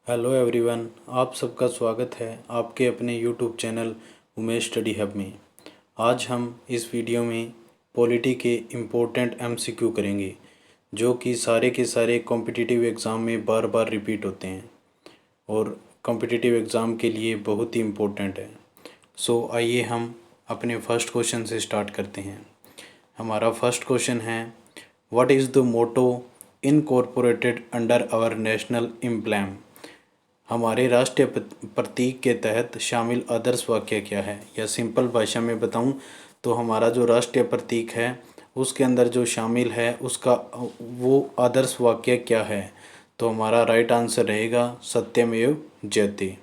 Hello everyone, आप सबका स्वागत है आपके अपने YouTube channel Umesh study hub में। आज हम इस वीडियो में पॉलिटी के इम्पोर्टेंट एमसीक्यू करेंगे जो कि सारे के सारे कॉम्पिटिटिव एग्ज़ाम में बार बार रिपीट होते हैं और कॉम्पिटिटिव एग्ज़ाम के लिए बहुत ही इम्पोर्टेंट है। सो आइए हम अपने फर्स्ट क्वेश्चन से स्टार्ट करते हैं। हमारा फर्स्ट क्वेश्चन है, what is the motto incorporated under our national emblem. हमारे राष्ट्रीय प्रतीक के तहत शामिल आदर्श वाक्य क्या है? या सिंपल भाषा में बताऊं तो हमारा जो राष्ट्रीय प्रतीक है उसके अंदर जो शामिल है उसका वो आदर्श वाक्य क्या है? तो हमारा राइट आंसर रहेगा सत्यमेव जयते।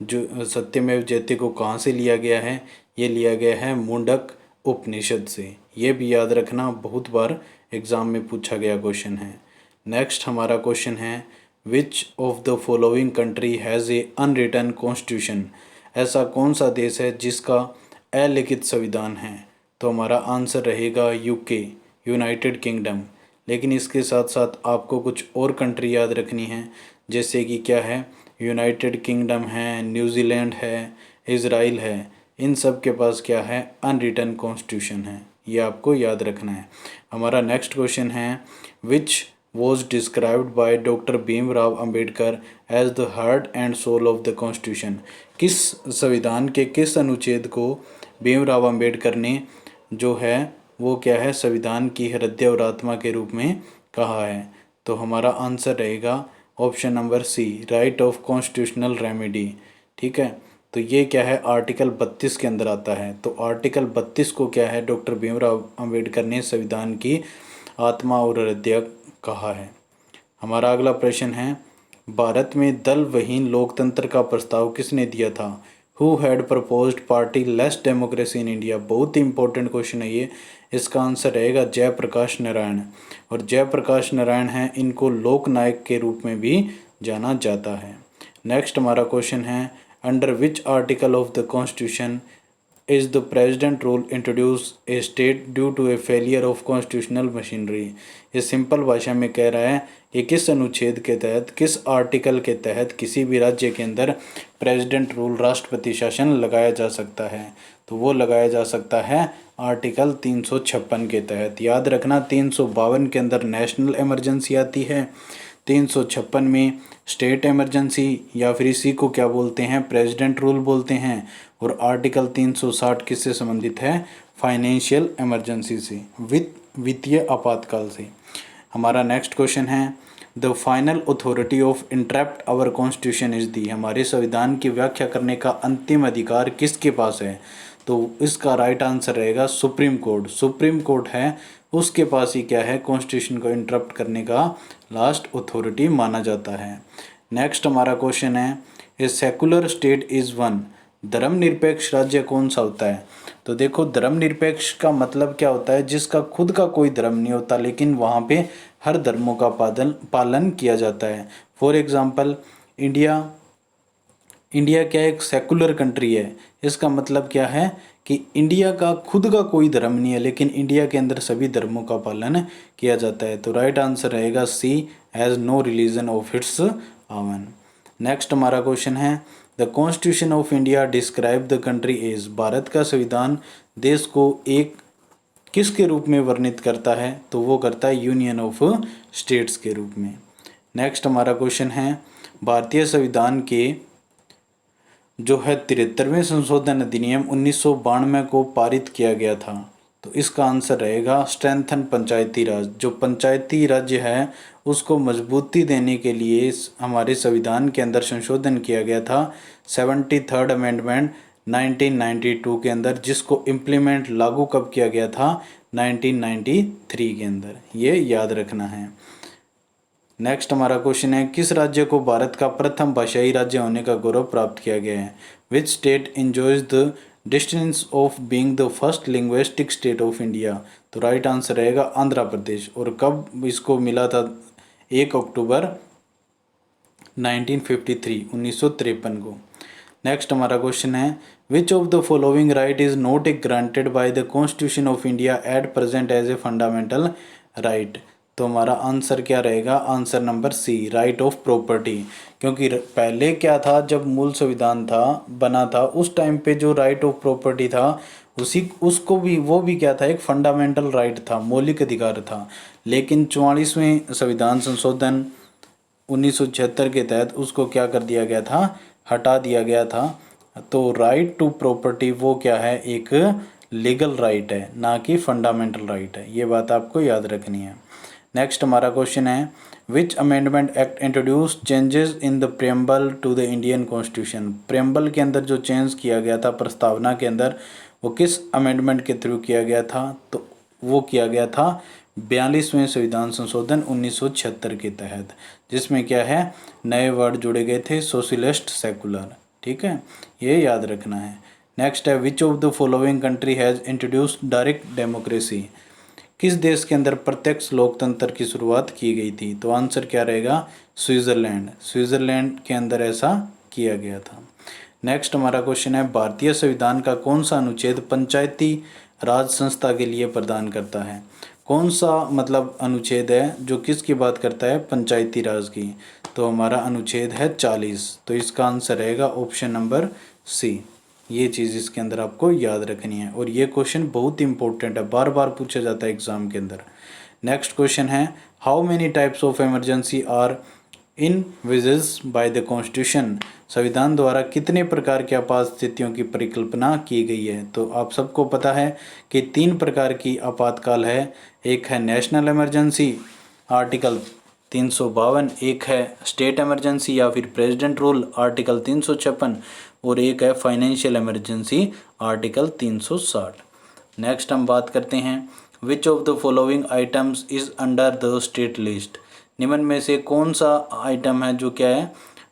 जो सत्यमेव जयते को कहाँ से लिया गया है? ये लिया गया है मुंडक उपनिषद से। ये भी याद रखना, बहुत बार एग्ज़ाम में पूछा गया क्वेश्चन है। नेक्स्ट हमारा क्वेश्चन है, which of the following country has a unwritten constitution. ऐसा कौन सा देश है जिसका अलिखित संविधान है? तो हमारा आंसर रहेगा यूके, यूनाइटेड किंगडम। लेकिन इसके साथ साथ आपको कुछ और कंट्री याद रखनी है, जैसे कि क्या है, यूनाइटेड किंगडम है, न्यूजीलैंड है, इज़राइल है। इन सब के पास क्या है? अनरिटन कॉन्स्टिट्यूशन है। ये आपको याद रखना है। हमारा नेक्स्ट क्वेश्चन है, विच was described by doctor Bhimrao Ambedkar as the heart and soul of the constitution। किस संविधान के किस अनुच्छेद को भीमराव अंबेडकर ने जो है वो क्या है, संविधान की हृदय और आत्मा के रूप में कहा है? तो हमारा आंसर रहेगा option number C, right of constitutional remedy. ठीक है, तो ये क्या है, आर्टिकल 32 के अंदर आता है। तो आर्टिकल 32 को क्या है, डॉक्टर भीमराव अंबेडकर ने संविधान की आत्मा और हृदय कहा है। हमारा अगला प्रश्न है, भारत में दल विहीन लोकतंत्र का प्रस्ताव किसने दिया था? Who had proposed party less democracy in India. बहुत ही इंपॉर्टेंट क्वेश्चन है ये। इसका आंसर रहेगा जयप्रकाश नारायण। और जयप्रकाश नारायण हैं, इनको लोक नायक के रूप में भी जाना जाता है। नेक्स्ट हमारा क्वेश्चन है, under which article of the constitution is the president rule introduce a state due to a failure of constitutional machinery. ये सिंपल भाषा में कह रहा है कि किस अनुच्छेद के तहत, किस आर्टिकल के तहत किसी भी राज्य के अंदर प्रेसिडेंट रूल, राष्ट्रपति शासन लगाया जा सकता है। तो वो लगाया जा सकता है आर्टिकल 356 के तहत। याद रखना, 352 के अंदर नेशनल इमरजेंसी आती है, 356 में स्टेट इमरजेंसी या फिर इसी को क्या बोलते हैं, प्रेसिडेंट रूल बोलते हैं। और आर्टिकल 360 किससे संबंधित है? फाइनेंशियल इमरजेंसी से, वित्तीय आपातकाल से। हमारा नेक्स्ट क्वेश्चन है, the final authority of interrupt our constitution is the. हमारे संविधान की व्याख्या करने का अंतिम अधिकार किसके पास है? तो इसका राइट आंसर रहेगा सुप्रीम कोर्ट। सुप्रीम कोर्ट है, उसके पास ही क्या है, कॉन्स्टिट्यूशन को इंटरप्ट करने का लास्ट अथॉरिटी माना जाता है। नेक्स्ट हमारा क्वेश्चन है, a secular state is one. धर्मनिरपेक्ष राज्य कौन सा होता है? तो देखो, धर्मनिरपेक्ष का मतलब क्या होता है, जिसका खुद का कोई धर्म नहीं होता लेकिन वहाँ पे हर धर्मों का पालन किया जाता है। फॉर एग्जाम्पल, इंडिया क्या एक सेकुलर कंट्री है। इसका मतलब क्या है कि इंडिया का खुद का कोई धर्म नहीं है लेकिन इंडिया के अंदर सभी धर्मों का पालन किया जाता है। तो राइट आंसर रहेगा C, has no religion of its own. Next हमारा क्वेश्चन है, the constitution of India describe the country as. Bharat का संविधान देश को एक किसके रूप में वर्णित करता है? तो वो करता है यूनियन ऑफ स्टेट्स के रूप में। नेक्स्ट हमारा क्वेश्चन है, भारतीय संविधान के जो है 73वें संशोधन अधिनियम 1992 को पारित किया गया था। तो इसका आंसर रहेगा स्ट्रेंथन पंचायती राज। जो पंचायती राज्य है उसको मजबूती देने के लिए हमारे संविधान के अंदर संशोधन किया गया था 73rd अमेंडमेंट 1992 के अंदर, जिसको इम्प्लीमेंट लागू कब किया गया था? 1993 के अंदर। ये याद रखना है। नेक्स्ट हमारा क्वेश्चन है, किस राज्य को भारत का प्रथम भाषाई राज्य होने का गौरव प्राप्त किया गया है? Which state enjoys the distinction of being the first linguistic state of India. तो राइट आंसर रहेगा आंध्र प्रदेश। और कब इसको मिला था? 1 अक्टूबर 1953 को। नेक्स्ट हमारा क्वेश्चन है, which of the following right is not granted by the constitution of India at present as a fundamental right. तो हमारा आंसर क्या रहेगा, answer number C, right of property. क्योंकि पहले क्या था, जब मूल संविधान था बना था उस टाइम पे जो राइट ऑफ प्रॉपर्टी था उसको भी वो भी क्या था, एक फंडामेंटल राइट था, मौलिक अधिकार था। लेकिन 44वें संविधान संशोधन 1976 के तहत उसको क्या कर दिया गया था, हटा दिया गया था। तो राइट टू प्रॉपर्टी वो क्या है, एक लीगल राइट है, ना कि फंडामेंटल राइट है। ये बात आपको याद रखनी है। नेक्स्ट हमारा क्वेश्चन है, which amendment act introduce changes in the preamble to the Indian constitution. Preamble के अंदर जो चेंज किया गया था प्रस्तावना के अंदर, वो किस अमेंडमेंट के थ्रू किया गया था, तो वो किया गया था 42वें संविधान संशोधन 1976 के तहत, जिसमें क्या है, नए वर्ड जुड़े गए थे, सोशलिस्ट, सेकुलर। ठीक है, ये याद रखना है। नेक्स्ट है, which of the following country has introduced direct democracy. किस देश के अंदर प्रत्यक्ष लोकतंत्र की शुरुआत की गई थी, तो आंसर क्या रहेगा, स्विट्जरलैंड। स्विट्जरलैंड के अंदर ऐसा किया गया था। नेक्स्ट हमारा क्वेश्चन है, भारतीय संविधान का कौन सा अनुच्छेद पंचायती राज संस्था के लिए प्रदान करता है। कौन सा मतलब अनुच्छेद है जो किसकी बात करता है, पंचायती राज की, तो हमारा अनुच्छेद है 40। तो इसका आंसर रहेगा ऑप्शन नंबर सी। ये चीज़ इसके अंदर आपको याद रखनी है, और ये क्वेश्चन बहुत इंपॉर्टेंट है, बार बार पूछा जाता है एग्जाम के अंदर। नेक्स्ट क्वेश्चन है, how many types of emergency are envisaged by the constitution. संविधान द्वारा कितने प्रकार की आपात स्थितियों की परिकल्पना की गई है। तो आप सबको पता है कि 3 प्रकार की आपातकाल है। एक है नेशनल इमरजेंसी, आर्टिकल 352, एक है स्टेट इमरजेंसी या फिर प्रेसिडेंट रूल, आर्टिकल 356, और एक है फाइनेंशियल इमरजेंसी, आर्टिकल 360। नेक्स्ट हम बात करते हैं, विच of the following items is under the state list. निम्न में से कौन सा आइटम है जो क्या है,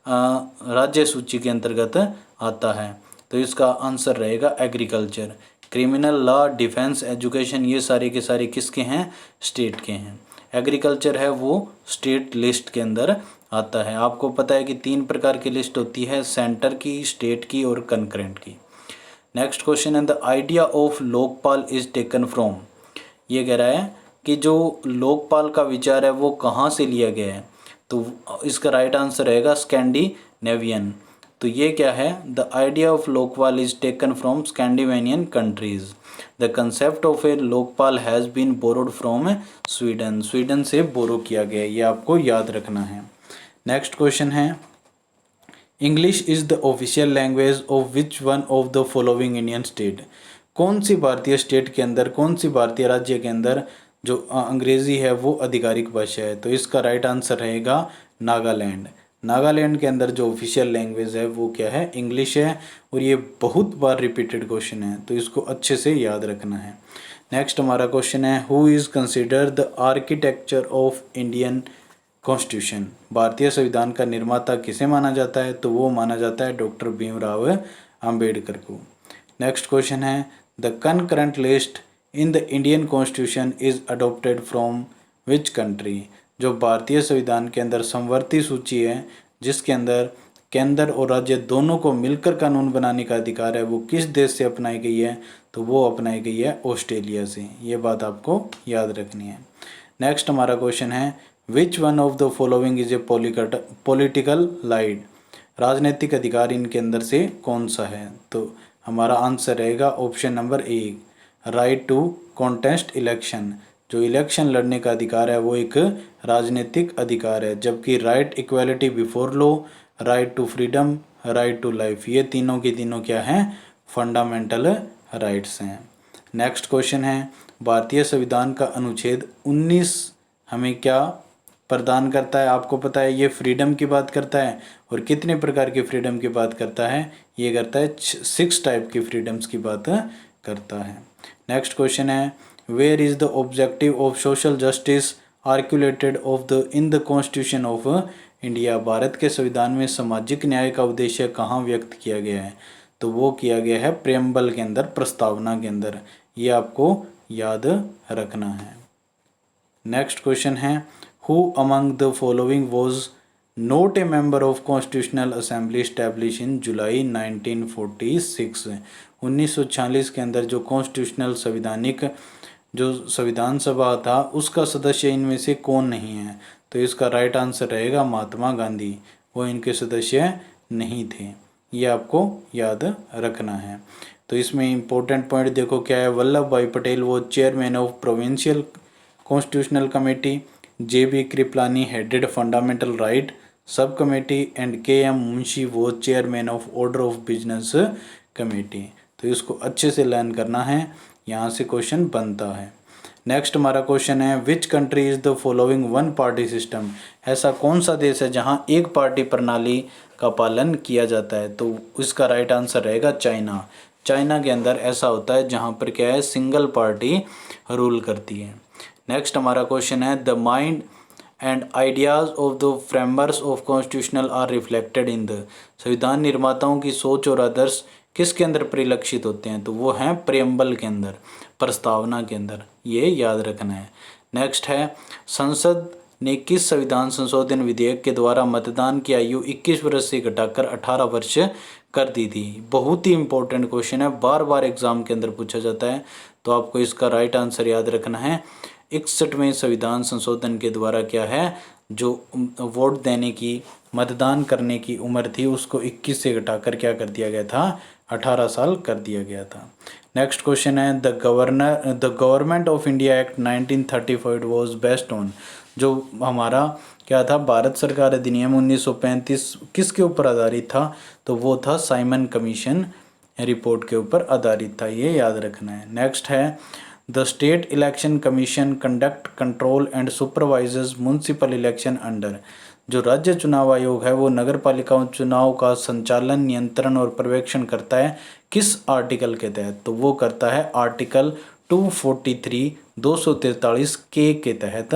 राज्य सूची के अंतर्गत आता है। तो इसका आंसर रहेगा agriculture. Criminal law, defence, education, ये सारे के सारे किसके हैं, स्टेट के हैं। एग्रीकल्चर है वो स्टेट लिस्ट के अंदर आता है। आपको पता है कि 3 प्रकार की लिस्ट होती है, सेंटर की, स्टेट की और कंकरेंट की। नेक्स्ट क्वेश्चन है, the idea of Lokpal is taken from. ये कह रहा है कि जो लोकपाल का विचार है वो कहाँ से लिया गया है, तो इसका राइट आंसर रहेगा स्कैंडिनेवियन। तो ये क्या है, the idea of Lokpal is taken from Scandinavian countries. The concept of a Lokpal has been borrowed from Sweden. Sweden से बोरो किया गया, ये आपको याद रखना है। नेक्स्ट क्वेश्चन है, English is the official language of which one of the following Indian state. कौन सी भारतीय स्टेट के अंदर, कौन सी भारतीय राज्य के अंदर जो अंग्रेज़ी है वो आधिकारिक भाषा है। तो इसका राइट आंसर रहेगा नागालैंड। नागालैंड के अंदर जो ऑफिशियल लैंग्वेज है वो क्या है, इंग्लिश है, और ये बहुत बार रिपीटेड क्वेश्चन है, तो इसको अच्छे से याद रखना है। नेक्स्ट हमारा क्वेश्चन है, who is considered the architecture of Indian constitution. भारतीय संविधान का निर्माता किसे माना जाता है, तो वो माना जाता है डॉक्टर भीमराव अंबेडकर को। नेक्स्ट क्वेश्चन है, the concurrent list in the Indian constitution is adopted from which country. जो भारतीय संविधान के अंदर समवर्ती सूची है, जिसके अंदर केंद्र और राज्य दोनों को मिलकर कानून बनाने का अधिकार है, वो किस देश से अपनाई गई है, तो वो अपनाई गई है ऑस्ट्रेलिया से। ये बात आपको याद रखनी है। नेक्स्ट हमारा क्वेश्चन है, विच one of the following is a political right. राजनीतिक अधिकार इनके अंदर से कौन सा है, तो हमारा आंसर रहेगा option number A, right to contest election. जो इलेक्शन लड़ने का अधिकार है वो एक राजनीतिक अधिकार है, जबकि right equality before law, right to freedom, right to life, ये तीनों की तीनों क्या हैं, फंडामेंटल राइट्स हैं। नेक्स्ट क्वेश्चन है, भारतीय संविधान का अनुच्छेद 19 हमें क्या प्रदान करता है। आपको पता है ये फ्रीडम की बात करता है, और कितने प्रकार की फ्रीडम की बात करता है, ये करता है 6 टाइप की फ्रीडम्स की बात करता है। नेक्स्ट क्वेश्चन है, where is the objective of social justice articulated of the in the constitution of India. Bharat के संविधान में सामाजिक न्याय का उद्देश्य कहाँ व्यक्त किया गया है, तो वो किया गया है प्रेम्बल के अंदर, प्रस्तावना के अंदर। ये आपको याद रखना है। नेक्स्ट क्वेश्चन है, who among the following was not a member of constitutional assembly establish in July 1946। 1946 के अंदर जो कॉन्स्टिट्यूशनल संवैधानिक जो संविधान सभा था उसका सदस्य इनमें से कौन नहीं है? तो इसका राइट आंसर रहेगा महात्मा गांधी, वो इनके सदस्य नहीं थे। ये आपको याद रखना है। तो इसमें इम्पोर्टेंट पॉइंट देखो क्या है, वल्लभ भाई पटेल वो chairman of provincial constitutional committee, J B. Kripalani headed fundamental right sub committee and K M. Munshi वो chairman of order of business committee. तो इसको अच्छे से लर्न करना है, यहाँ से क्वेश्चन बनता है। नेक्स्ट हमारा क्वेश्चन है which country is the following one party system? ऐसा कौन सा देश है जहाँ एक पार्टी प्रणाली का पालन किया जाता है? तो इसका राइट आंसर रहेगा चाइना। चाइना के अंदर ऐसा होता है जहाँ पर क्या है, सिंगल पार्टी रूल करती है। नेक्स्ट हमारा क्वेश्चन है the mind and ideas of the framers of constitutional are reflected in the? संविधान निर्माताओं की सोच और आदर्श किसके अंदर परिलक्षित होते हैं? तो वो हैं प्रेम्बल के अंदर, प्रस्तावना के अंदर, ये याद रखना है। नेक्स्ट है संसद ने किस संविधान संशोधन विधेयक के द्वारा मतदान की आयु 21 वर्ष से घटाकर 18 वर्ष कर दी थी? बहुत ही इंपॉर्टेंट क्वेश्चन है, बार बार एग्जाम के अंदर पूछा जाता है, तो आपको इसका राइट आंसर याद रखना है। 61वें संविधान संशोधन के द्वारा क्या है, जो वोट देने की, मतदान करने की उम्र थी उसको 21 से घटाकर क्या कर दिया गया था, 18 साल कर दिया गया था। नेक्स्ट क्वेश्चन है the government of India act 1935 was based on? जो हमारा क्या था, भारत सरकार अधिनियम 1935 किसके ऊपर आधारित था? तो वो था साइमन कमीशन रिपोर्ट के ऊपर आधारित था, ये याद रखना है। नेक्स्ट है the state election commission conduct control and supervisors municipal election under? जो राज्य चुनाव आयोग है वो नगर पालिकाओं चुनाव का संचालन, नियंत्रण और पर्यवेक्षण करता है किस आर्टिकल के तहत? तो वो करता है आर्टिकल 243 243 के तहत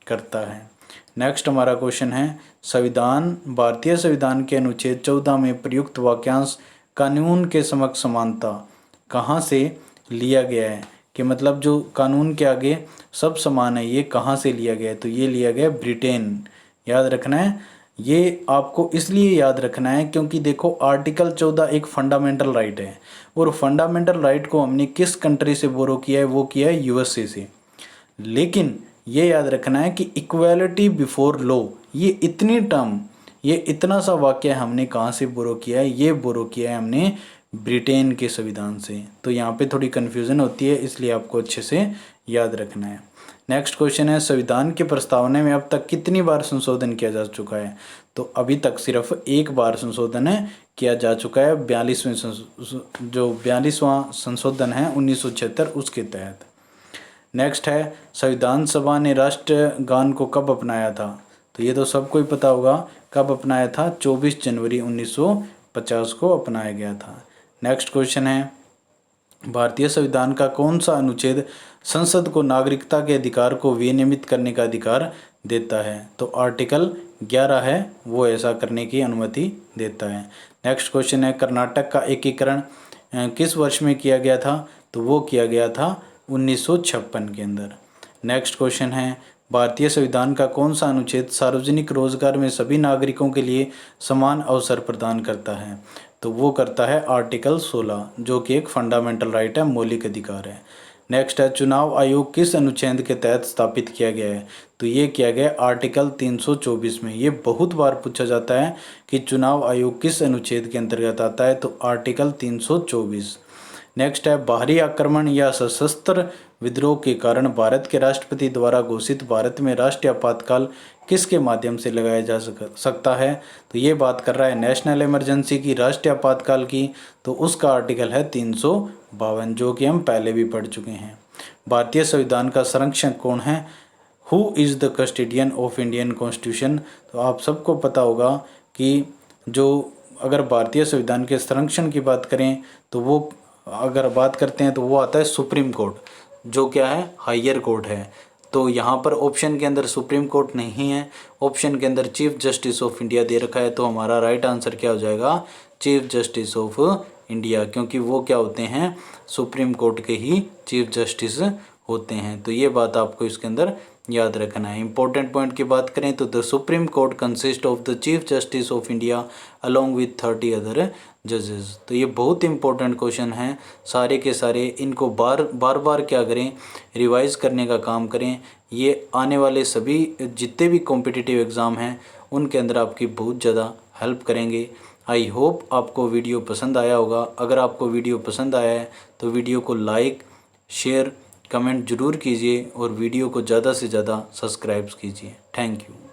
करता है। नेक्स्ट हमारा क्वेश्चन है संविधान, भारतीय संविधान के अनुच्छेद 14 में प्रयुक्त वाक्यांश कानून के समक्ष समानता कहाँ से लिया गया है? कि मतलब जो कानून के आगे सब समान है, ये कहाँ से लिया गया है? तो ये लिया गया ब्रिटेन, याद रखना है। ये आपको इसलिए याद रखना है क्योंकि देखो आर्टिकल 14 एक फंडामेंटल राइट है, और फंडामेंटल राइट को हमने किस कंट्री से बोरो किया है? वो किया है यूएसए से। लेकिन ये याद रखना है कि इक्वालिटी बिफोर लॉ, ये इतनी टर्म, ये इतना सा वाक्य हमने कहाँ से बोरो किया है? ये बोरो किया है हमने ब्रिटेन के संविधान से। तो यहाँ पे थोड़ी कन्फ्यूज़न होती है, इसलिए आपको अच्छे से याद रखना है। नेक्स्ट क्वेश्चन है संविधान के प्रस्तावना में अब तक कितनी बार संशोधन किया जा चुका है? तो अभी तक सिर्फ एक बार संशोधन किया जा चुका है, 42वां संशोधन है 1976 उसके तहत। नेक्स्ट है संविधान सभा ने राष्ट्रगान को कब अपनाया था? तो ये तो सबको ही पता होगा कब अपनाया था, 24 जनवरी 1950 को अपनाया गया था। नेक्स्ट क्वेश्चन है भारतीय संविधान का कौन सा अनुच्छेद संसद को नागरिकता के अधिकार को विनियमित करने का अधिकार देता है? तो आर्टिकल 11 है, वो ऐसा करने की अनुमति देता है। नेक्स्ट क्वेश्चन है कर्नाटक का एकीकरण किस वर्ष में किया गया था? तो वो किया गया था 1956 के अंदर। नेक्स्ट क्वेश्चन है भारतीय संविधान का कौन सा अनुच्छेद सार्वजनिक रोजगार में सभी नागरिकों के लिए समान अवसर प्रदान करता है? तो वो करता है आर्टिकल 16, जो कि एक फंडामेंटल राइट है, मौलिक अधिकार है। नेक्स्ट है चुनाव आयोग किस अनुच्छेद के तहत स्थापित किया गया है? तो ये किया गया आर्टिकल 324 में। ये बहुत बार पूछा जाता है कि चुनाव आयोग किस अनुच्छेद के अंतर्गत आता है? तो आर्टिकल 324। नेक्स्ट है बाहरी आक्रमण या सशस्त्र विद्रोह के कारण भारत के राष्ट्रपति द्वारा घोषित भारत में राष्ट्रीय आपातकाल किसके माध्यम से लगाया जा सकता है? तो ये बात कर रहा है नेशनल इमरजेंसी की, राष्ट्रीय आपातकाल की। तो उसका आर्टिकल है 352, जो कि हम पहले भी पढ़ चुके हैं। भारतीय संविधान का संरक्षक कौन है? Who is the custodian of Indian constitution? तो आप सबको पता होगा कि जो अगर भारतीय संविधान के संरक्षण की बात करें तो वो अगर बात करते हैं तो वो आता है सुप्रीम कोर्ट, जो क्या है हायर कोर्ट है। तो यहाँ पर ऑप्शन के अंदर सुप्रीम कोर्ट नहीं है, ऑप्शन के अंदर चीफ जस्टिस ऑफ इंडिया दे रखा है। तो हमारा राइट आंसर क्या हो जाएगा? चीफ जस्टिस ऑफ इंडिया, क्योंकि वो क्या होते हैं, सुप्रीम कोर्ट के ही चीफ जस्टिस होते हैं। तो ये बात आपको इसके अंदर याद रखना है। इंपॉर्टेंट पॉइंट की बात करें तो the supreme court consist of the chief justice of India along with 30 other जजेस। तो ये बहुत इंपॉर्टेंट क्वेश्चन हैं सारे के सारे। इनको बार बार क्या करें, रिवाइज़ करने का काम करें। ये आने वाले सभी जितने भी कॉम्पिटिटिव एग्ज़ाम हैं उनके अंदर आपकी बहुत ज़्यादा हेल्प करेंगे। आई होप आपको वीडियो पसंद आया होगा। अगर आपको वीडियो पसंद आया है तो वीडियो को लाइक, शेयर, कमेंट ज़रूर कीजिए और वीडियो को ज़्यादा से ज़्यादा सब्सक्राइब कीजिए। Thank you.